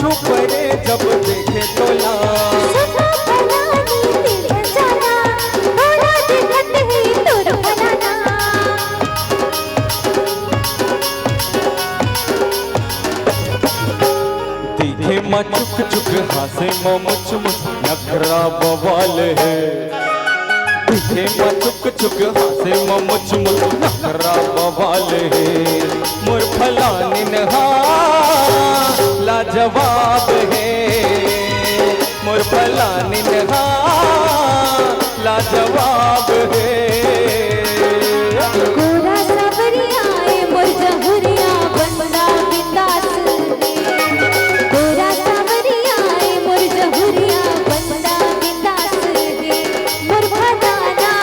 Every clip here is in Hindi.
छुप रे जब देखे तोला। सदा फलानी तेरे जाना, थोड़ा दिखत ही तोर फलाना। देखे माँ चुक चुक हंसे माँ मुच मुच नखरा बवाल है। देखे माँ चुक चुक हंसे माँ मुच मुच नखरा बवाल है। मोर फलानी नहा लाजवाब है। मोर फलानी नहा लाजवाब है। गोरा सावरिया ए मोर जहुरिया बंदा बिंदास रे। गोरा सावरिया ए मोर जहुरिया बंदा बिंदास रे। मोर फलाना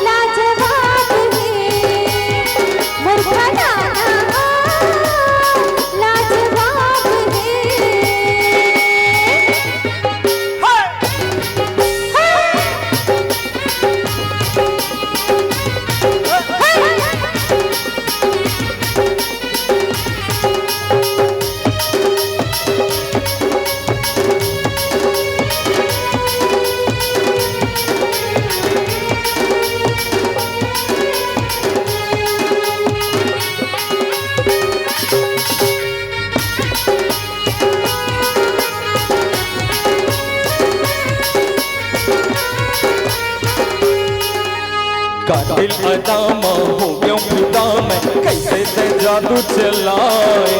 लाजवाब है। मोर फलाना लाजवाब है। कातिल अदामा हो गया फिदा में कैसे से जादू चलाए।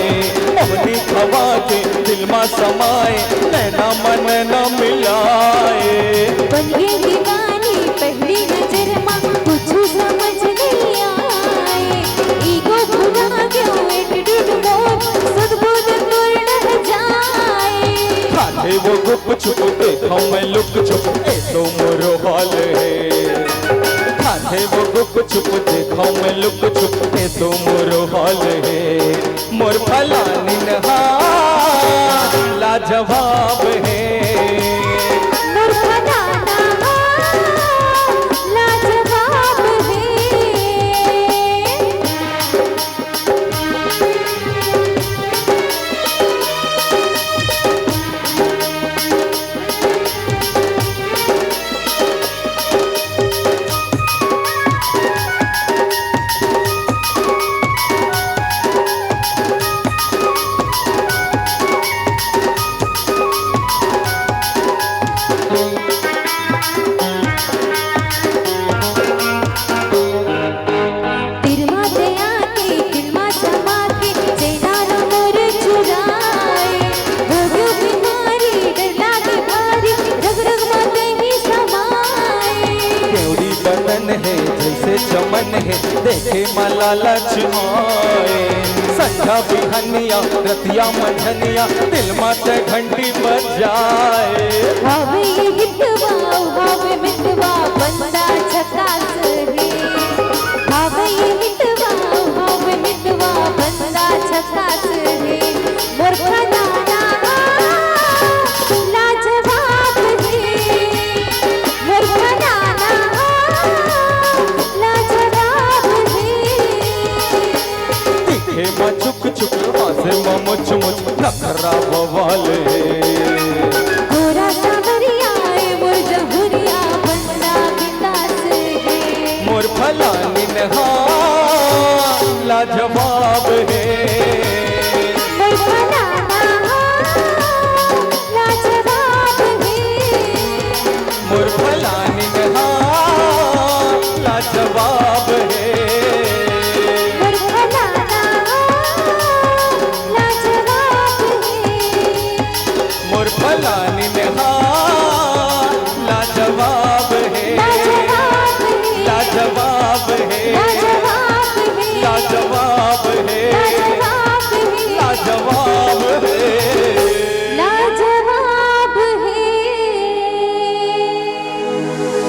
मोहनी हवा के दिल में समाए नैना मन न मिलाए। बन गई दीवानी पहली नजर में कुछ समझ नहीं आए। ईगो भुला गयो एटीट्यूड मोर सद्बुद्ध तोड़ न जाए। खाते वो गुप छुप देखा मैं लुक छुप ऐसो मोरो हाल है। खाते वो गुप छुप देखा मैं लुक छुप ऐसो मोरो हाल है। मोर फलानी नहा लाजवाब है। मोर फलाना लाजवाब है। तिरमा दया के दिलमा समा के चैनारो मोर चुराए। हो गयो बीमारी डर लागे भारी रग रग में ही समाए। केवड़ी बदन है जैसे चमन है देखे माला लचमाए। संध्या बिहनिया रतिया मझनिया दिल माते घंटी बजाए। हावे ये हितवा हावे मितवा बंदा झकास रे। हावे ये हितवा हावे मितवा बंदा झकास रे। मोर फलाना लाजवाब है। मोर फलाना लाजवाब है। दिखे माँ चुक चुक हंसे माँ मुच मुच नखरा बवाल है। गोरा सावरिया ए मोर जहुरिया बंदा बिंदास रे। मोर फलानी नहा लाजवाब है।